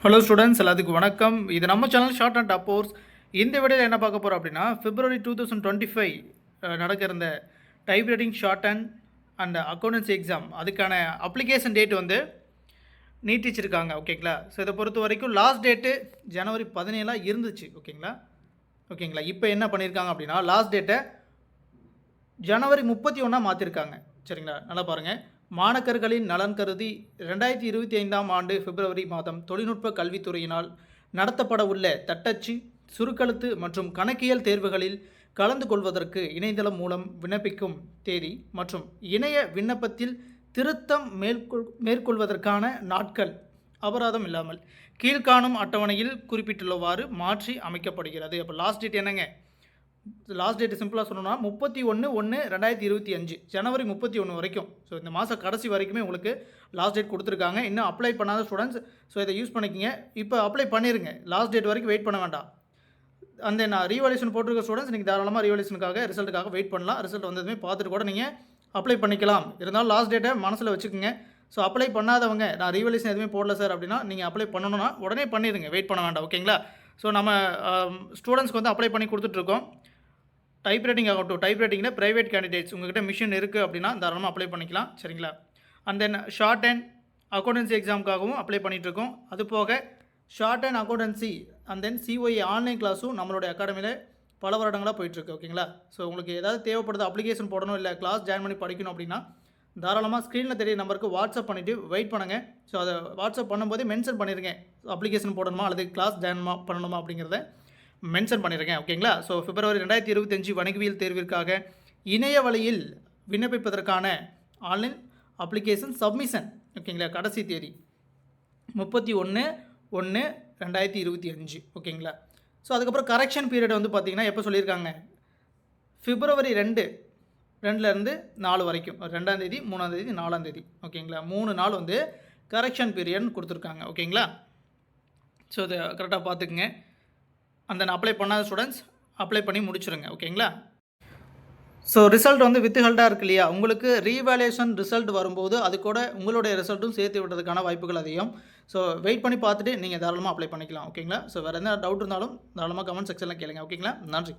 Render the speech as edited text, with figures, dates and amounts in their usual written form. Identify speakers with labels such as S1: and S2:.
S1: Hello students, எல்லாத்துக்கும் வணக்கம். இது நம்ம channel short and top course. இந்த வீடியோவில் என்ன பார்க்க போகிறோம் அப்படின்னா, February 2025 நடக்கிற இந்த type writing short and accountancy exam அதுக்கான அப்ளிகேஷன் டேட் வந்து நீட்டிச்சிருக்காங்க. ஓகேங்களா? ஸோ இதை பொறுத்த வரைக்கும் லாஸ்ட் டேட்டு January 17 இருந்துச்சு. ஓகேங்களா? இப்போ என்ன பண்ணியிருக்காங்க அப்படின்னா, லாஸ்ட் டேட்டை January 31 மாற்றிருக்காங்க. சரிங்களா? நல்லா பாருங்கள். மாணக்கர்களின் நலன் கருதி 2025ஆம் ஆண்டு பிப்ரவரி மாதம் தொழில்நுட்ப கல்வித்துறையினால் நடத்தப்பட உள்ள தட்டச்சு, சுருக்கெழுத்து மற்றும் கணக்கியல் தேர்வுகளில் கலந்து கொள்வதற்கு இணையதளம் மூலம் விண்ணப்பிக்கும் தேதி மற்றும் இணைய விண்ணப்பத்தில் திருத்தம் மேற்கொள்வதற்கான நாட்கள் அபராதம் இல்லாமல் கீழ்காணும் அட்டவணையில் குறிப்பிட்டுள்ளவாறு மாற்றி அமைக்கப்படுகிறது. அப்போ லாஸ்ட் டேட் என்னங்க? லாஸ்ட் டேட் சிம்பிளாக சொல்லணும்னா 31/1/2025 ஜனவரி 31 வரைக்கும். ஸோ இந்த மாதம் கடைசி வரைக்குமே உங்களுக்கு லாஸ்ட் டேட் கொடுத்துருக்காங்க. இன்னும் அப்ளை பண்ணாத ஸ்டூடெண்ட்ஸ் ஸோ இதை யூஸ் பண்ணிக்கிங்க. இப்போ அப்ளை பண்ணிடுங்க, லாஸ்ட் டேட் வரைக்கும் வெயிட் பண்ண வேண்டாம். அந்த நான் ரீவால்யூஷன் போட்டிருக்க ஸ்டூடெண்ட்ஸ் நீங்கள் தாராளமாக ரீவால்யூஷனுக்காக ரிசல்ட்டுக்காக வெயிட் பண்ணலாம். ரிசல்ட் வந்ததுமே பார்த்துட்டு கூட நீங்கள் அப்ளை பண்ணிக்கலாம். இருந்தாலும் லாஸ்ட் டேட்டை மனசில் வச்சுக்கோங்க. ஸோ அப்ளை பண்ணாதவங்க நான் ரீவால்யூஷன் எதுவுமே போடல சார் அப்படின்னா நீங்கள் அப்ளை பண்ணணும்னா உடனே பண்ணிடுங்க, வெயிட் பண்ண வேண்டாம். ஓகேங்களா? ஸோ நம்ம ஸ்டூடெண்ட்ஸ்க்கு வந்து அப்ளை பண்ணி கொடுத்துட்ருக்கோம். டைப் ரைட்டிங் ஆகட்டும், டைப் ரைட்டிங்கில் ப்ரைவேட் கேண்டிடேட்ஸ் உங்கள்கிட்ட மிஷின் இருக்குது அப்படின்னா தாராளமாக அப்ளை பண்ணிக்கலாம். சரிங்களா? And then short and accountancy எக்ஸாமுக்காகவும் அப்ளை பண்ணிகிட்ருக்கோம். அது போக short and accountancy and then COA online கிளாஸும் நம்மளுடைய அகாடமியில் பல வருடங்களாக போயிட்டுருக்கு. ஓகேங்களா? ஸோ உங்களுக்கு ஏதாவது தேவைப்படுது, அப்ளிகேஷன் போடணும், இல்லை கிளாஸ் ஜாயின் பண்ணி படிக்கணும் அப்படின்னா தாராளமாக ஸ்க்ரீனில் தெரிய நம்பருக்கு வாட்ஸ்அப் பண்ணிவிட்டு வெயிட் பண்ணுங்கள். ஸோ அதை வாட்ஸ்அப் பண்ணும்போதே மென்ஷன் பண்ணிடுங்க, அப்ளிகேஷன் போடணுமா அல்லது கிளாஸ் ஜாயின் பண்ணணுமா அப்படிங்கிறத மென்ஷன் பண்ணியிருக்கேன். ஓகேங்களா? ஸோ February 2025 வணிகவியல் தேர்விற்காக இணைய வழியில் விண்ணப்பிப்பதற்கான ஆன்லைன் அப்ளிகேஷன் சப்மிஷன் ஓகேங்களா கடைசி தேதி 31/1/2025. ஓகேங்களா? ஸோ அதுக்கப்புறம் கரெக்ஷன் பீரியட் வந்து பார்த்திங்கன்னா எப்போ சொல்லியிருக்காங்க? February 2 4 வரைக்கும், 2ஆம் தேதி, 3ஆம் தேதி, 4ஆம் தேதி. ஓகேங்களா? 3 நாள் வந்து கரெக்ஷன் பீரியட்னு கொடுத்துருக்காங்க. ஓகேங்களா? ஸோ இதை கரெக்டாக பார்த்துக்குங்க. அந்த அப்ளை பண்ணாத ஸ்டூடெண்ட்ஸ் அப்ளை பண்ணி முடிச்சுருங்க. ஓகேங்களா? ஸோ ரிசல்ட் வந்து வித் ஹெல்டாக இருக்கு இல்லையா? உங்களுக்கு ரீவேல்யூஷன் ரிசல்ட் வரும்போது அது கூட உங்களுடைய ரிசல்ட்டும் சேர்த்து விடுறதுக்கான வாய்ப்புகள் அதிகம். ஸோ வெயிட் பண்ணி பார்த்துட்டு நீங்கள் தாராளமாக அப்ளை பண்ணிக்கலாம். ஓகேங்களா? ஸோ வேறு எந்த டவுட் இருந்தாலும் தாராளமாக கமெண்ட் செக்ஷனில் கேளுங்க. ஓகேங்களா? நன்றி.